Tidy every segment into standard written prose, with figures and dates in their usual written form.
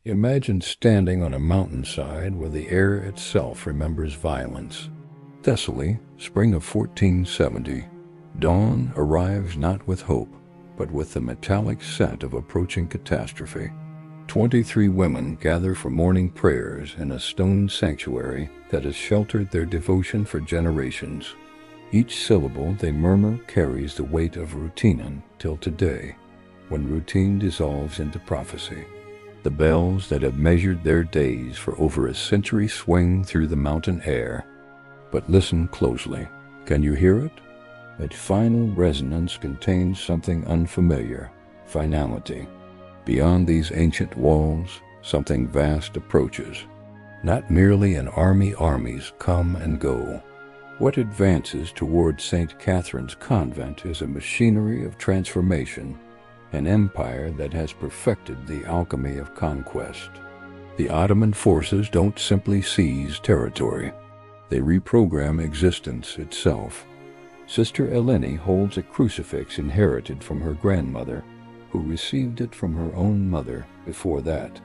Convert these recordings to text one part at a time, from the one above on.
Imagine standing on a mountainside where the air itself remembers violence. Thessaly, spring of 1470. Dawn arrives not with hope, but with the metallic scent of approaching catastrophe. 23 women gather for morning prayers in a stone sanctuary that has sheltered their devotion for generations. Each syllable they murmur carries the weight of routine until today, when routine dissolves into prophecy. The bells that have measured their days for over a century swing through the mountain air. But listen closely. Can you hear it? That final resonance contains something unfamiliar, finality. Beyond these ancient walls, something vast approaches. Not merely an armies come and go. What advances toward St. Catherine's convent is a machinery of transformation, an empire that has perfected the alchemy of conquest. The Ottoman forces don't simply seize territory. They reprogram existence itself. Sister Eleni holds a crucifix inherited from her grandmother, who received it from her own mother before that.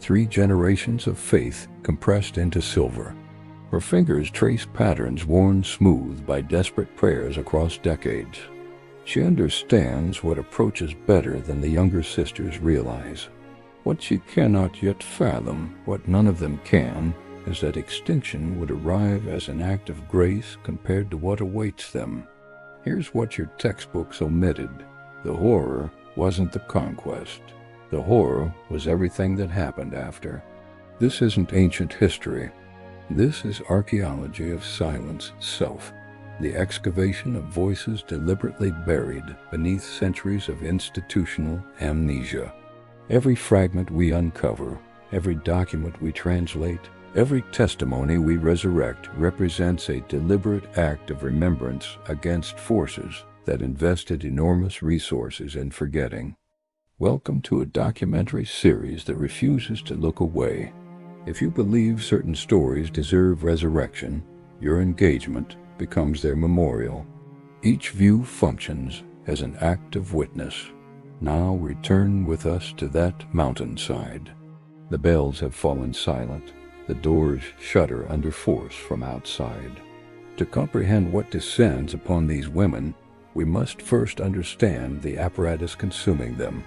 3 generations of faith compressed into silver. Her fingers trace patterns worn smooth by desperate prayers across decades. She understands what approaches better than the younger sisters realize. What she cannot yet fathom, what none of them can, is that extinction would arrive as an act of grace compared to what awaits them. Here's what your textbooks omitted. The horror wasn't the conquest. The horror was everything that happened after. This isn't ancient history. This is archaeology of silence itself, the excavation of voices deliberately buried beneath centuries of institutional amnesia. Every fragment we uncover, every document we translate, every testimony we resurrect represents a deliberate act of remembrance against forces that invested enormous resources in forgetting. Welcome to a documentary series that refuses to look away. If you believe certain stories deserve resurrection, your engagement becomes their memorial. Each view functions as an act of witness. Now return with us to that mountainside. The bells have fallen silent. The doors shudder under force from outside. To comprehend what descends upon these women, we must first understand the apparatus consuming them.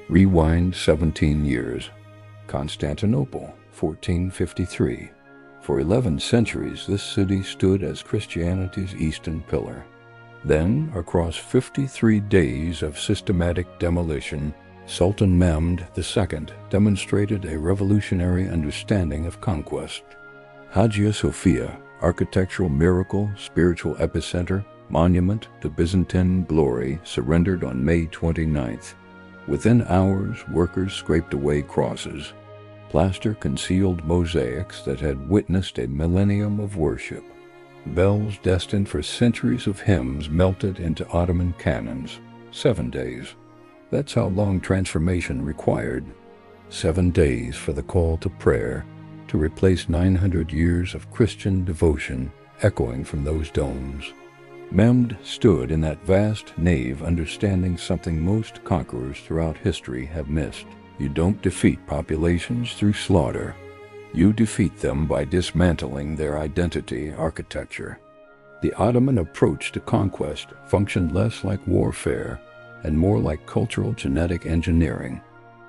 Rewind 17 years. Constantinople, 1453. For 11 centuries, this city stood as Christianity's eastern pillar. Then, across 53 days of systematic demolition, Sultan Mehmed II demonstrated a revolutionary understanding of conquest. Hagia Sophia, architectural miracle, spiritual epicenter, monument to Byzantine glory, surrendered on May 29th. Within hours, workers scraped away crosses. Plaster concealed mosaics that had witnessed a millennium of worship. Bells destined for centuries of hymns melted into Ottoman canons. 7 days. That's how long transformation required. 7 days for the call to prayer, to replace 900 years of Christian devotion echoing from those domes. Mehmed stood in that vast nave understanding something most conquerors throughout history have missed. You don't defeat populations through slaughter. You defeat them by dismantling their identity architecture. The Ottoman approach to conquest functioned less like warfare and more like cultural genetic engineering.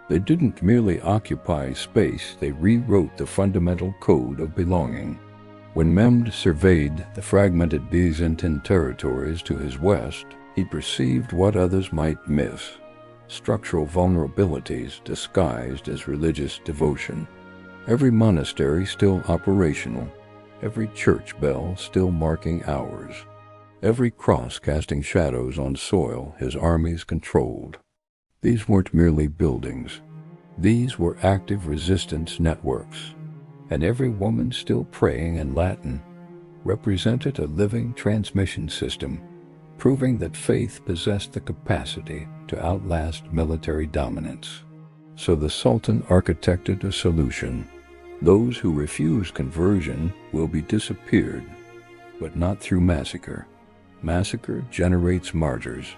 They didn't merely occupy space, they rewrote the fundamental code of belonging. When Mehmed surveyed the fragmented Byzantine territories to his west, he perceived what others might miss: structural vulnerabilities disguised as religious devotion. Every monastery still operational, every church bell still marking hours, every cross casting shadows on soil his armies controlled. These weren't merely buildings. These were active resistance networks. And every woman still praying in Latin represented a living transmission system, proving that faith possessed the capacity to outlast military dominance. So the Sultan architected a solution. Those who refuse conversion will be disappeared, but not through massacre. Massacre generates martyrs.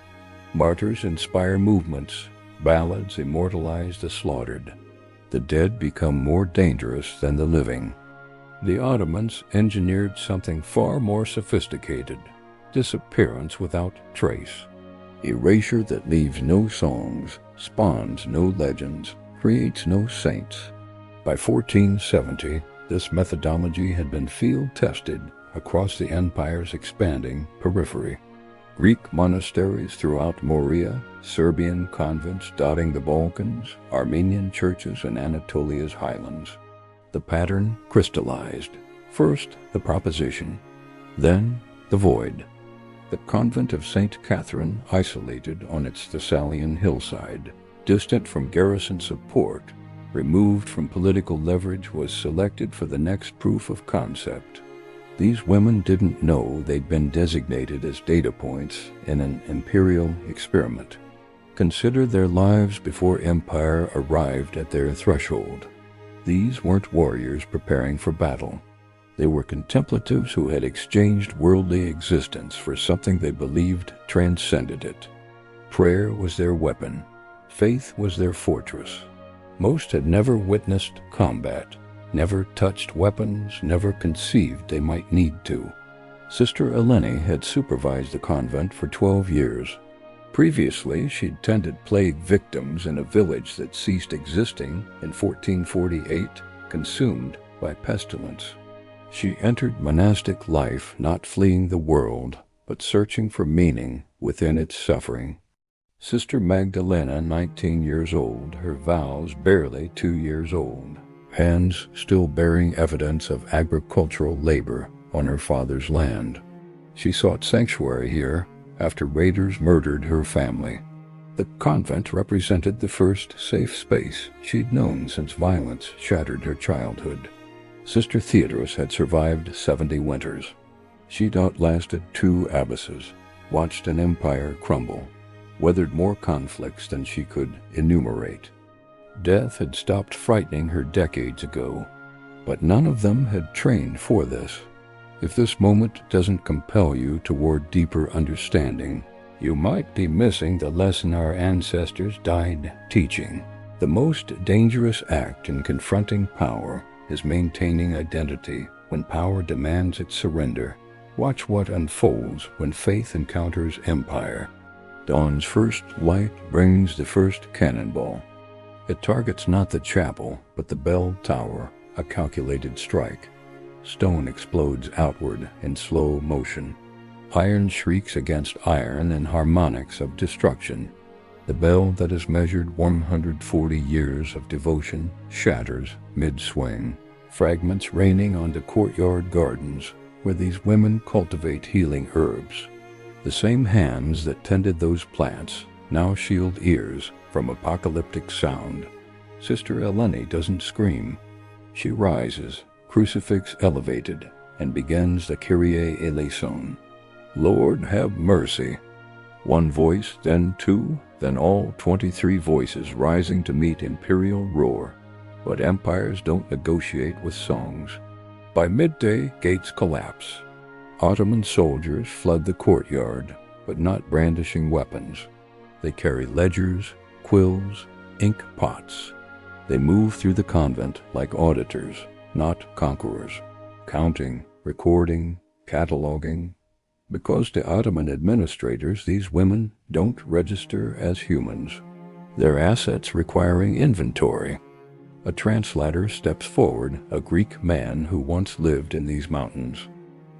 Martyrs inspire movements. Ballads immortalize the slaughtered. the dead become more dangerous than the living. The Ottomans engineered something far more sophisticated: disappearance without trace. Erasure that leaves no songs, spawns no legends, creates no saints. By 1470, this methodology had been field-tested across the empire's expanding periphery. Greek monasteries throughout Morea, Serbian convents dotting the Balkans, Armenian churches in Anatolia's highlands. The pattern crystallized. First, the proposition, then the void. The convent of St. Catherine, isolated on its Thessalian hillside, distant from garrison support, removed from political leverage, was selected for the next proof of concept. These women didn't know they'd been designated as data points in an imperial experiment. Consider their lives before empire arrived at their threshold. These weren't warriors preparing for battle. They were contemplatives who had exchanged worldly existence for something they believed transcended it. Prayer was their weapon. Faith was their fortress. Most had never witnessed combat, never touched weapons, never conceived they might need to. Sister Eleni had supervised the convent for 12 years. Previously, she'd tended plague victims in a village that ceased existing in 1448, consumed by pestilence. She entered monastic life not fleeing the world, but searching for meaning within its suffering. Sister Magdalena, 19 years old, her vows barely 2 years old, hands still bearing evidence of agricultural labor on her father's land. She sought sanctuary here after raiders murdered her family. The convent represented the first safe space she'd known since violence shattered her childhood. Sister Theodorus had survived 70 winters. She'd outlasted 2 abbesses, watched an empire crumble, weathered more conflicts than she could enumerate. Death had stopped frightening her decades ago, but none of them had trained for this. If this moment doesn't compel you toward deeper understanding, you might be missing the lesson our ancestors died teaching. The most dangerous act in confronting power is maintaining identity when power demands its surrender. Watch what unfolds when faith encounters empire. Dawn's first light brings the first cannonball. It targets not the chapel, but the bell tower, a calculated strike. Stone explodes outward in slow motion. Iron shrieks against iron in harmonics of destruction. The bell that has measured 140 years of devotion shatters mid-swing. Fragments raining onto courtyard gardens where these women cultivate healing herbs. The same hands that tended those plants now shield ears from apocalyptic sound. Sister Eleni doesn't scream. She rises, crucifix elevated, and begins the Kyrie eleison. Lord, have mercy. One voice, then 2, then all 23 voices rising to meet imperial roar. But empires don't negotiate with songs. By midday, gates collapse. Ottoman soldiers flood the courtyard, but not brandishing weapons. They carry ledgers, quills, ink pots. They move through the convent like auditors, not conquerors, counting, recording, cataloging. Because to Ottoman administrators, these women don't register as humans. They're assets requiring inventory. A translator steps forward, a Greek man who once lived in these mountains.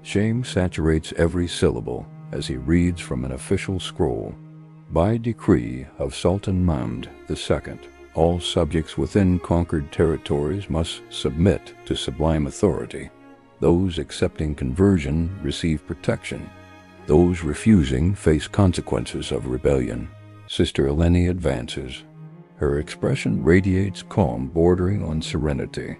Shame saturates every syllable as he reads from an official scroll. By decree of Sultan Mahmud II, all subjects within conquered territories must submit to sublime authority. Those accepting conversion receive protection. Those refusing face consequences of rebellion. Sister Eleni advances. Her expression radiates calm bordering on serenity.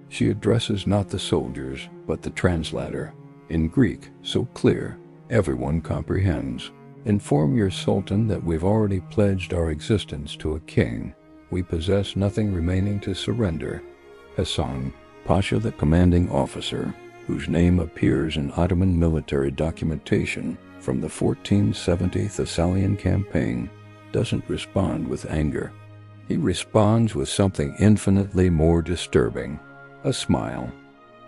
She addresses not the soldiers, but the translator. In Greek, so clear, everyone comprehends. Inform your sultan that we've already pledged our existence to a king. We possess nothing remaining to surrender. Hassan, Pasha the commanding officer, whose name appears in Ottoman military documentation from the 1470 Thessalian campaign, doesn't respond with anger. He responds with something infinitely more disturbing, a smile,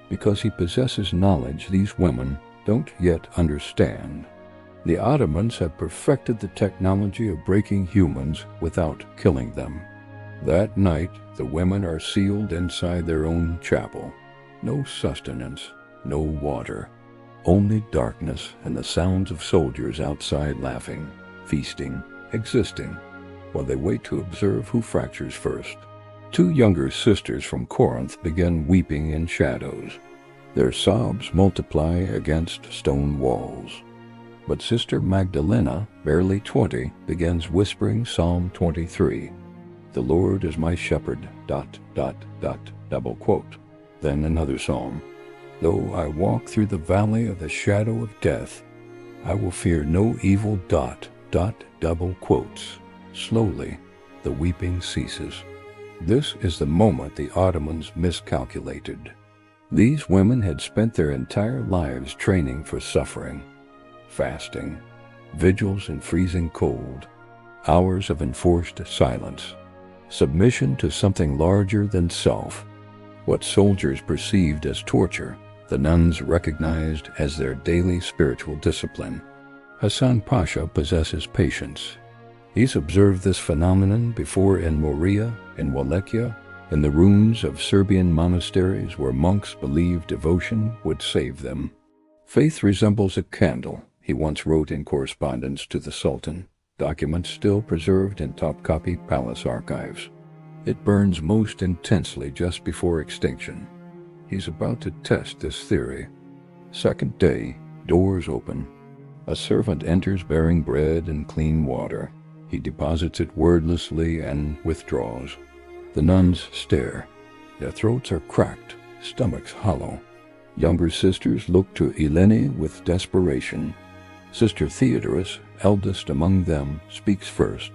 because he possesses knowledge these women don't yet understand. The Ottomans have perfected the technology of breaking humans without killing them. That night, the women are sealed inside their own chapel. No sustenance, no water, only darkness and the sounds of soldiers outside laughing, feasting, existing, while they wait to observe who fractures first. Two younger sisters from Corinth begin weeping in shadows. Their sobs multiply against stone walls. But Sister Magdalena, barely 20, begins whispering Psalm 23. The Lord is my shepherd, ... double quote. Then another psalm. Though I walk through the valley of the shadow of death, I will fear no evil ... double quotes. Slowly, the weeping ceases. This is the moment the Ottomans miscalculated. These women had spent their entire lives training for suffering, fasting, vigils in freezing cold, hours of enforced silence, submission to something larger than self. What soldiers perceived as torture, the nuns recognized as their daily spiritual discipline. Hassan Pasha possesses patience. He's observed this phenomenon before in Moria, in Wallachia, in the ruins of Serbian monasteries where monks believed devotion would save them. Faith resembles a candle, he once wrote in correspondence to the Sultan, documents still preserved in Topkapi Palace archives. It burns most intensely just before extinction. He's about to test this theory. Second day, doors open. A servant enters bearing bread and clean water. He deposits it wordlessly and withdraws. The nuns stare. Their throats are cracked, stomachs hollow. Younger sisters look to Eleni with desperation. Sister Theodorus, eldest among them, speaks first.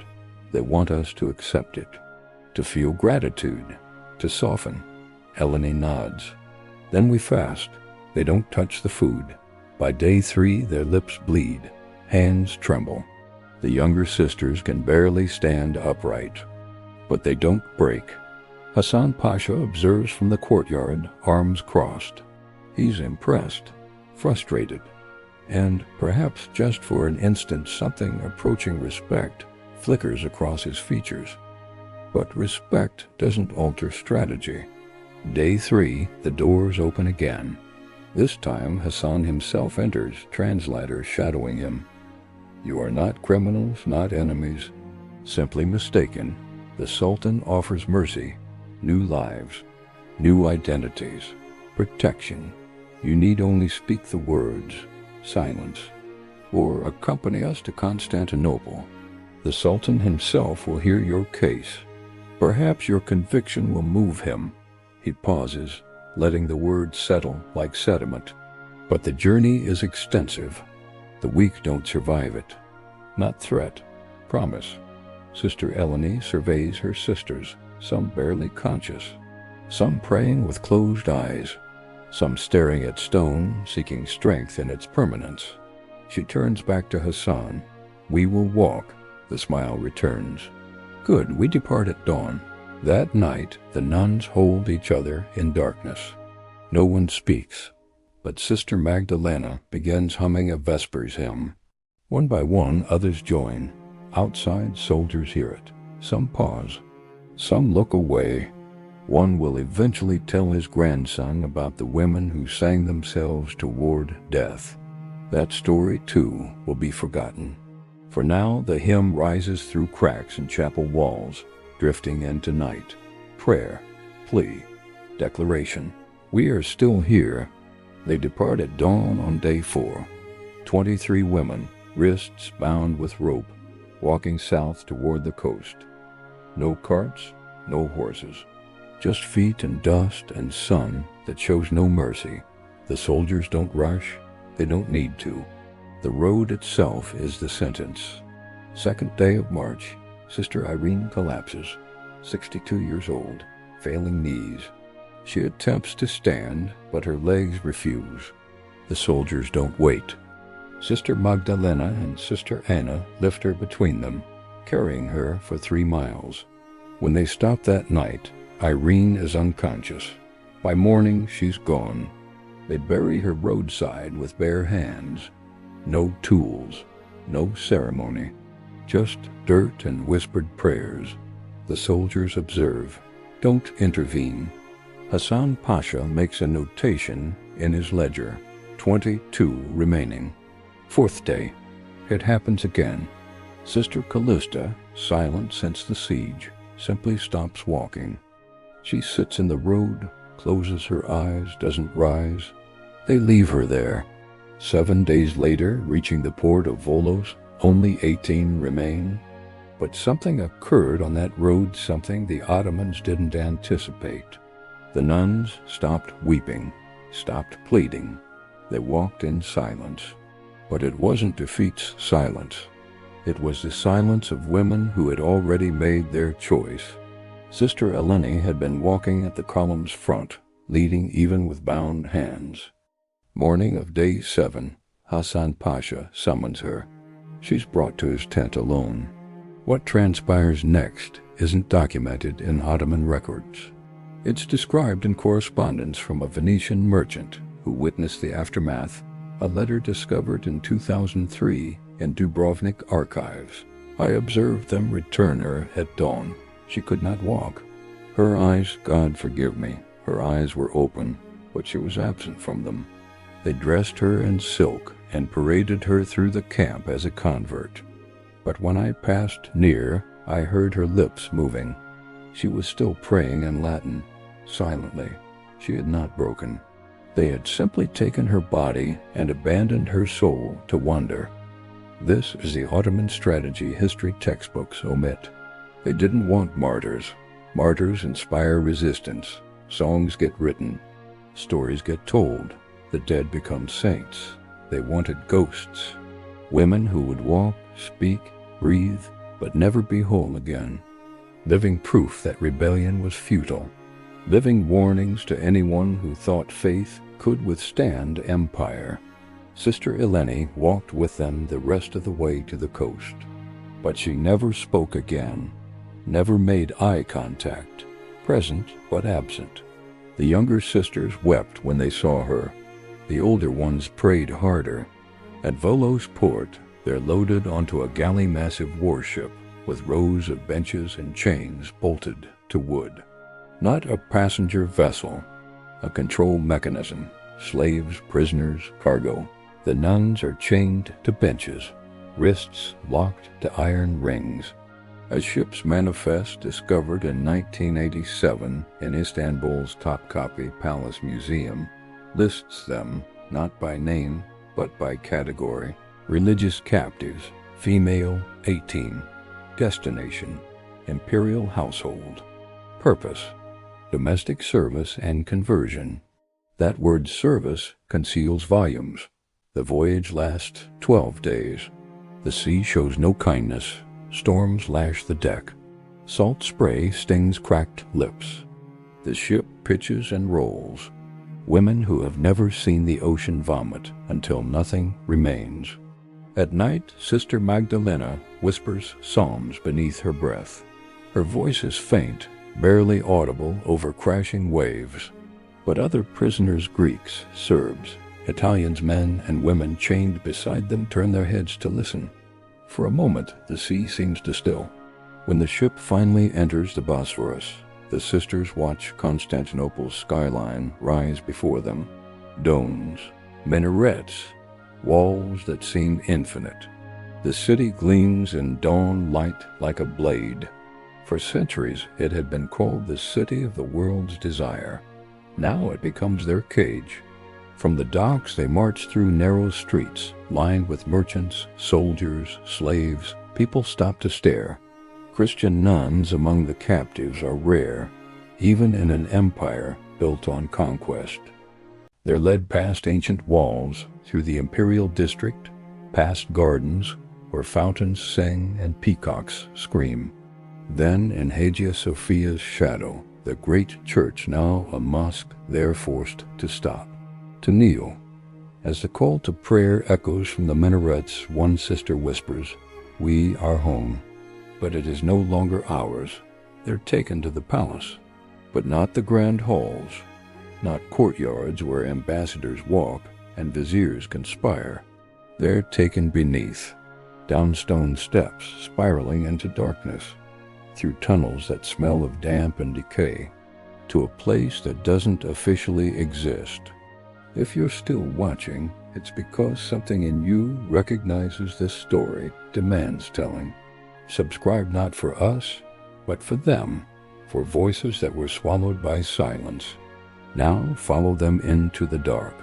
They want us to accept it, to feel gratitude, to soften. Eleni nods. Then we fast. They don't touch the food. By day 3, their lips bleed, hands tremble. The younger sisters can barely stand upright, but they don't break. Hassan Pasha observes from the courtyard, arms crossed. He's impressed, frustrated, and perhaps just for an instant something approaching respect flickers across his features. But respect doesn't alter strategy. Day 3, the doors open again. This time Hassan himself enters, translator shadowing him. You are not criminals, not enemies, simply mistaken. The Sultan offers mercy, new lives, new identities, protection. You need only speak the words, silence, or accompany us to Constantinople. The Sultan himself will hear your case. Perhaps your conviction will move him. He pauses, letting the words settle like sediment. But the journey is extensive. The weak don't survive it. Not threat, promise. Sister Eleni surveys her sisters, some barely conscious, some praying with closed eyes, some staring at stone, seeking strength in its permanence. She turns back to Hassan. We will walk, the smile returns. Good, we depart at dawn. That night, the nuns hold each other in darkness. No one speaks, but Sister Magdalena begins humming a Vespers hymn. One by one, others join. Outside, soldiers hear it. Some pause. Some look away. One will eventually tell his grandson about the women who sang themselves toward death. That story, too, will be forgotten. For now, the hymn rises through cracks in chapel walls, drifting into night. Prayer, plea, declaration. We are still here. They depart at dawn on day 4. 23 women, wrists bound with rope, walking south toward the coast. No carts, no horses. Just feet and dust and sun that shows no mercy. The soldiers don't rush. They don't need to. The road itself is the sentence. Second day of March, Sister Irene collapses, 62 years old, failing knees. She attempts to stand, but her legs refuse. The soldiers don't wait. Sister Magdalena and Sister Anna lift her between them, carrying her for 3 miles. When they stop that night, Irene is unconscious. By morning, she's gone. They bury her roadside with bare hands. No tools, no ceremony, just dirt and whispered prayers. The soldiers observe, don't intervene. Hassan Pasha makes a notation in his ledger, 22 remaining. Fourth day, it happens again. Sister Callista, silent since the siege, simply stops walking. She sits in the road, closes her eyes, doesn't rise. They leave her there. 7 days later, reaching the port of Volos, only 18 remain. But something occurred on that road, something the Ottomans didn't anticipate. The nuns stopped weeping, stopped pleading. They walked in silence. But it wasn't defeat's silence. It was the silence of women who had already made their choice. Sister Eleni had been walking at the column's front, leading even with bound hands. Morning of day 7, Hassan Pasha summons her. She's brought to his tent alone. What transpires next isn't documented in Ottoman records. It's described in correspondence from a Venetian merchant who witnessed the aftermath, a letter discovered in 2003 in Dubrovnik archives. I observed them return her at dawn. She could not walk. Her eyes, God forgive me, her eyes were open, but she was absent from them. They dressed her in silk and paraded her through the camp as a convert. But when I passed near, I heard her lips moving. She was still praying in Latin, silently. She had not broken. They had simply taken her body and abandoned her soul to wander. This is the Ottoman strategy history textbooks omit. They didn't want martyrs. Martyrs inspire resistance. Songs get written. Stories get told. The dead become saints. They wanted ghosts. Women who would walk, speak, breathe, but never be whole again. Living proof that rebellion was futile. Living warnings to anyone who thought faith could withstand empire. Sister Eleni walked with them the rest of the way to the coast. But she never spoke again, never made eye contact, present but absent. The younger sisters wept when they saw her. The older ones prayed harder. At Volos port, they're loaded onto a galley-massive warship with rows of benches and chains bolted to wood. Not a passenger vessel, a control mechanism, slaves, prisoners, cargo. The nuns are chained to benches, wrists locked to iron rings. A ship's manifest discovered in 1987 in Istanbul's Topkapi Palace Museum lists them not by name but by category. Religious captives, female 18. Destination, imperial household. Purpose, domestic service and conversion. That word service conceals volumes. The voyage lasts 12 days. The sea shows no kindness. Storms lash the deck. Salt spray stings cracked lips. The ship pitches and rolls. Women who have never seen the ocean vomit until nothing remains. At night, Sister Magdalena whispers psalms beneath her breath. Her voice is faint, barely audible over crashing waves. But other prisoners, Greeks, Serbs, Italians, men and women chained beside them, turn their heads to listen. For a moment, the sea seems to still. When the ship finally enters the Bosphorus, the sisters watch Constantinople's skyline rise before them. Domes, minarets, walls that seem infinite. The city gleams in dawn light like a blade. For centuries, it had been called the city of the world's desire. Now it becomes their cage. From the docks, they march through narrow streets, lined with merchants, soldiers, slaves. People stop to stare. Christian nuns among the captives are rare, even in an empire built on conquest. They're led past ancient walls, through the imperial district, past gardens where fountains sing and peacocks scream. Then, in Hagia Sophia's shadow, the great church, now a mosque, they're forced to stop, to kneel. As the call to prayer echoes from the minarets, one sister whispers, "We are home." But it is no longer ours. They're taken to the palace, but not the grand halls, not courtyards where ambassadors walk and viziers conspire. They're taken beneath, down stone steps spiraling into darkness, through tunnels that smell of damp and decay, to a place that doesn't officially exist. If you're still watching, it's because something in you recognizes this story demands telling. Subscribe not for us, but for them, for voices that were swallowed by silence. Now follow them into the dark.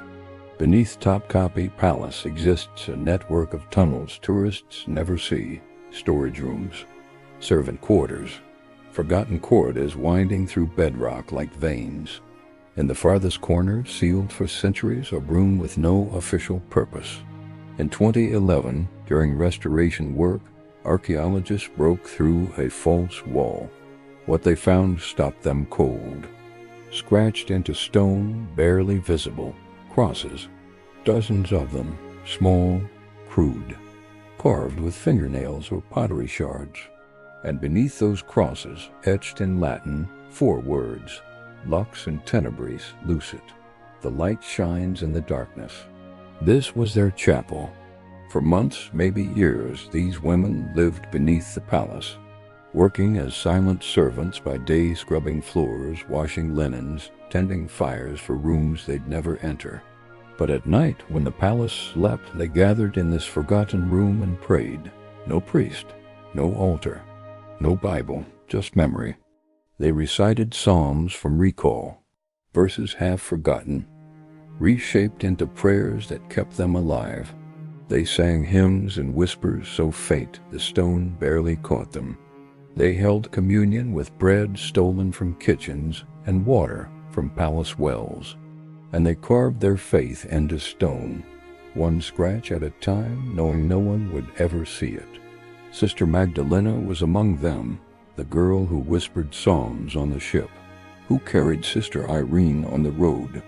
Beneath Topkapi Palace exists a network of tunnels tourists never see, storage rooms, servant quarters, forgotten corridors winding through bedrock like veins. In the farthest corner, sealed for centuries, a room with no official purpose. In 2011, during restoration work, archaeologists broke through a false wall. What they found stopped them cold. Scratched into stone, barely visible, crosses, dozens of them, small, crude, carved with fingernails or pottery shards. And beneath those crosses, etched in Latin, 4 words, Lux in tenebris lucet. The light shines in the darkness. This was their chapel. For months, maybe years, these women lived beneath the palace, working as silent servants by day, scrubbing floors, washing linens, tending fires for rooms they'd never enter. But at night, when the palace slept, they gathered in this forgotten room and prayed. No priest, no altar, no Bible, just memory. They recited psalms from recall, verses half forgotten, reshaped into prayers that kept them alive. They sang hymns in whispers so faint the stone barely caught them. They held communion with bread stolen from kitchens and water from palace wells. And they carved their faith into stone, one scratch at a time, knowing no one would ever see it. Sister Magdalena was among them, the girl who whispered psalms on the ship, who carried Sister Irene on the road,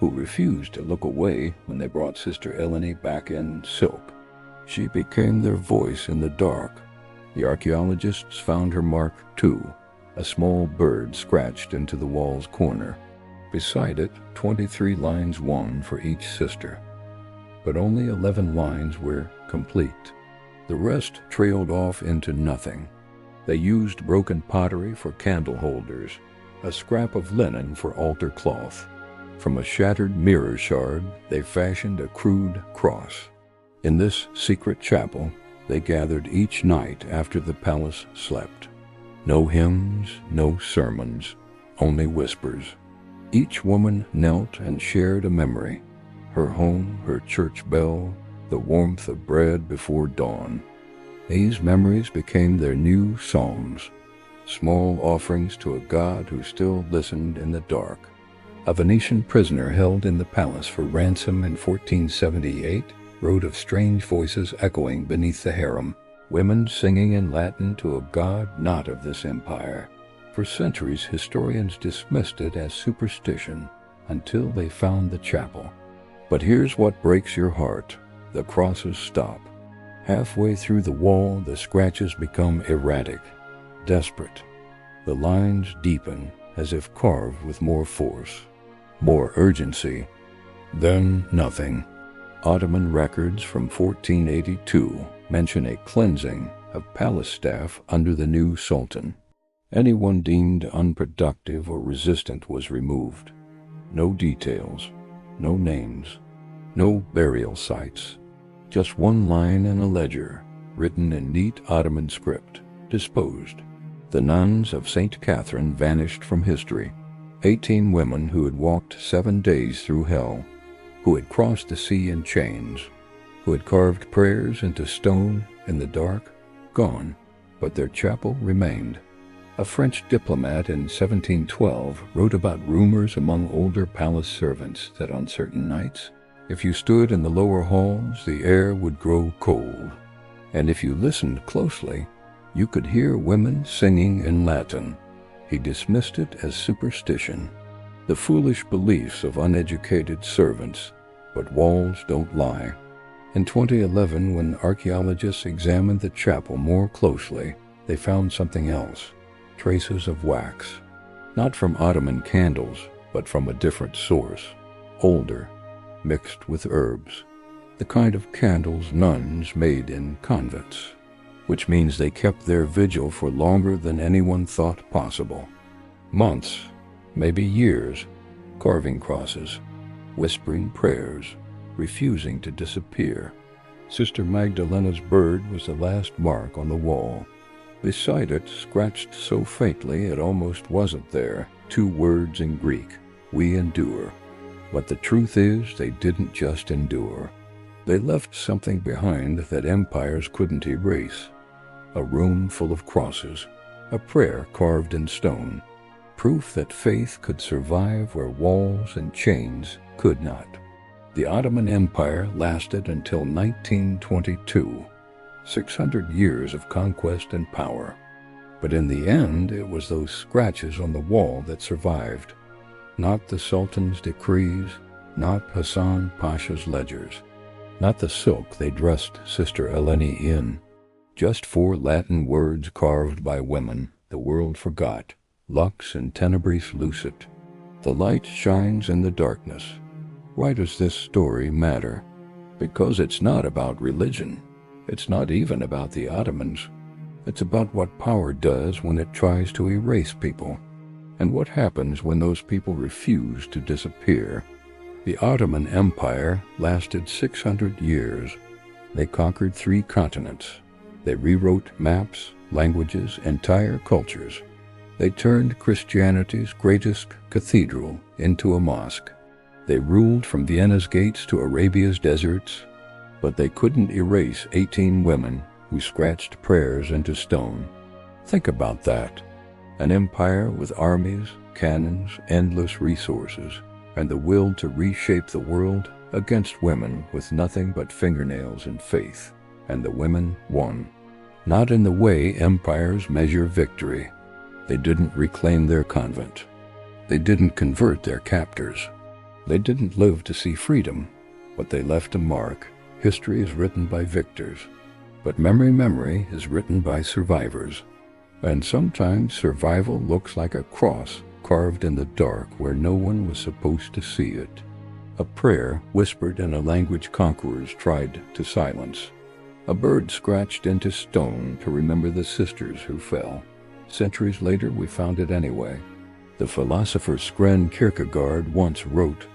who refused to look away when they brought Sister Eleni back in silk. She became their voice in the dark. The archaeologists found her mark too, a small bird scratched into the wall's corner. Beside it, 23 lines, one for each sister. But only 11 lines were complete. The rest trailed off into nothing. They used broken pottery for candle holders, a scrap of linen for altar cloth. From a shattered mirror shard, they fashioned a crude cross. In this secret chapel, they gathered each night after the palace slept. No hymns, no sermons, only whispers. Each woman knelt and shared a memory, her home, her church bell, the warmth of bread before dawn. These memories became their new psalms, small offerings to a God who still listened in the dark. A Venetian prisoner held in the palace for ransom in 1478 wrote of strange voices echoing beneath the harem, women singing in Latin to a God not of this empire. For centuries, historians dismissed it as superstition until they found the chapel. But here's what breaks your heart. The crosses stop. Halfway through the wall, the scratches become erratic, desperate. The lines deepen as if carved with more force, more urgency. Then nothing. Ottoman records from 1482 mention a cleansing of palace staff under the new sultan. Anyone deemed unproductive or resistant was removed. No details, no names, no burial sites. Just one line in a ledger, written in neat Ottoman script, disposed. The nuns of St. Catherine vanished from history. 18 women who had walked 7 days through hell, who had crossed the sea in chains, who had carved prayers into stone in the dark, gone, but their chapel remained. A French diplomat in 1712 wrote about rumors among older palace servants that on certain nights, if you stood in the lower halls, the air would grow cold, and if you listened closely, you could hear women singing in Latin. He dismissed it as superstition, the foolish beliefs of uneducated servants, but walls don't lie. In 2011, when archaeologists examined the chapel more closely, they found something else. traces of wax, not from Ottoman candles, but from a different source, older, mixed with herbs, the kind of candles nuns made in convents, which means they kept their vigil for longer than anyone thought possible. Months, maybe years, carving crosses, whispering prayers, refusing to disappear. Sister Magdalena's bird was the last mark on the wall. Beside it, scratched so faintly it almost wasn't there, 2 words in Greek, "We endure." But the truth is, they didn't just endure. They left something behind that empires couldn't erase. A room full of crosses, a prayer carved in stone, proof that faith could survive where walls and chains could not. The Ottoman Empire lasted until 1922, 600 years of conquest and power. But in the end, it was those scratches on the wall that survived. Not the Sultan's decrees, not Hassan Pasha's ledgers, not the silk they dressed Sister Eleni in. Just 4 Latin words carved by women the world forgot: lux in tenebris lucet. The light shines in the darkness. Why does this story matter? Because it's not about religion. It's not even about the Ottomans. It's about what power does when it tries to erase people, and what happens when those people refuse to disappear. The Ottoman Empire lasted 600 years. They conquered 3 continents. They rewrote maps, languages, entire cultures. They turned Christianity's greatest cathedral into a mosque. They ruled from Vienna's gates to Arabia's deserts, but they couldn't erase 18 women who scratched prayers into stone. Think about that. An empire with armies, cannons, endless resources, and the will to reshape the world against women with nothing but fingernails and faith. And the women won. Not in the way empires measure victory. They didn't reclaim their convent. They didn't convert their captors. They didn't live to see freedom, but they left a mark. History is written by victors, but memory is written by survivors. And sometimes survival looks like a cross carved in the dark where no one was supposed to see it. A prayer whispered in a language conquerors tried to silence. A bird scratched into stone to remember the sisters who fell. Centuries later, we found it anyway. The philosopher Søren Kierkegaard once wrote,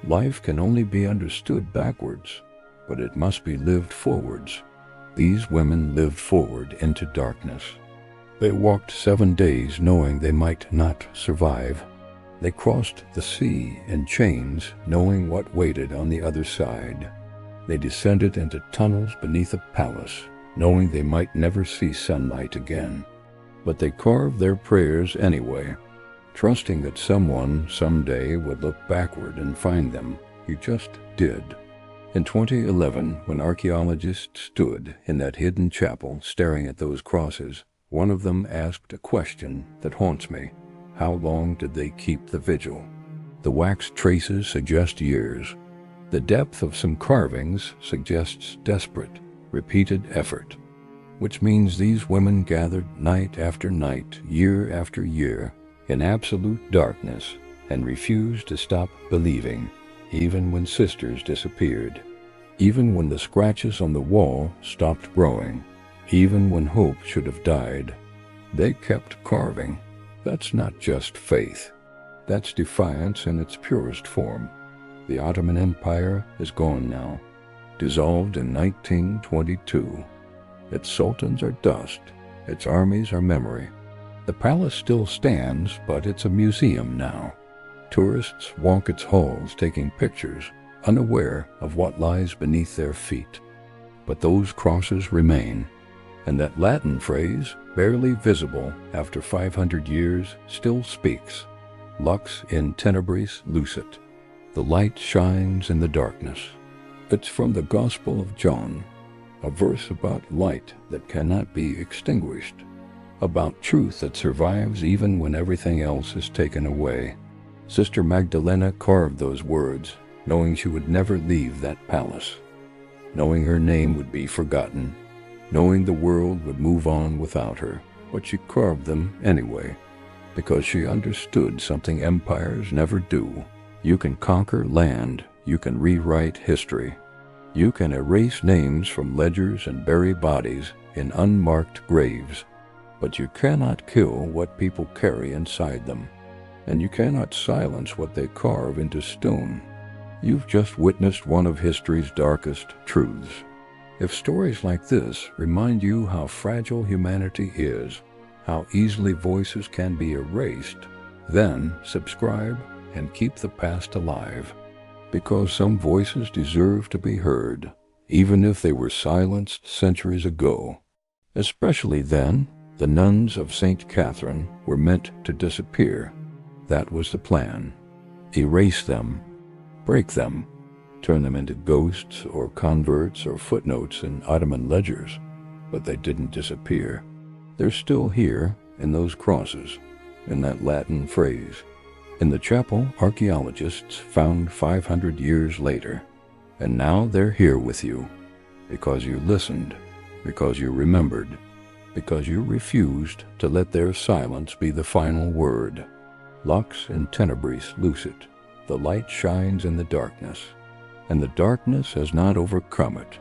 "Life can only be understood backwards, but it must be lived forwards." These women lived forward into darkness. They walked 7 days knowing they might not survive. They crossed the sea in chains knowing what waited on the other side. They descended into tunnels beneath a palace knowing they might never see sunlight again. But they carved their prayers anyway, trusting that someone someday would look backward and find them. He just did. In 2011, when archaeologists stood in that hidden chapel staring at those crosses, one of them asked a question that haunts me. How long did they keep the vigil? The wax traces suggest years. The depth of some carvings suggests desperate, repeated effort, which means these women gathered night after night, year after year, in absolute darkness, and refused to stop believing, even when sisters disappeared, even when the scratches on the wall stopped growing, even when hope should have died. They kept carving. That's not just faith. That's defiance in its purest form. The Ottoman Empire is gone now, dissolved in 1922. Its sultans are dust, its armies are memory. The palace still stands, but it's a museum now. Tourists walk its halls taking pictures, unaware of what lies beneath their feet. But those crosses remain, and that Latin phrase, barely visible after 500 years, still speaks. Lux in tenebris lucet. The light shines in the darkness. It's from the Gospel of John, a verse about light that cannot be extinguished, about truth that survives even when everything else is taken away. Sister Magdalena carved those words, knowing she would never leave that palace, knowing her name would be forgotten, knowing the world would move on without her, but she carved them anyway, because she understood something empires never do. You can conquer land, you can rewrite history, you can erase names from ledgers and bury bodies in unmarked graves, but you cannot kill what people carry inside them, and you cannot silence what they carve into stone. You've just witnessed one of history's darkest truths. If stories like this remind you how fragile humanity is, how easily voices can be erased, then subscribe and keep the past alive, because some voices deserve to be heard, even if they were silenced centuries ago. Especially then, the nuns of St. Catherine were meant to disappear. That was the plan. Erase them, break them, turn them into ghosts or converts or footnotes in Ottoman ledgers. But they didn't disappear. They're still here in those crosses, in that Latin phrase. In the chapel archaeologists found 500 years later. And now they're here with you, because you listened, because you remembered, because you refused to let their silence be the final word. Lux in tenebris lucet, the light shines in the darkness, and the darkness has not overcome it.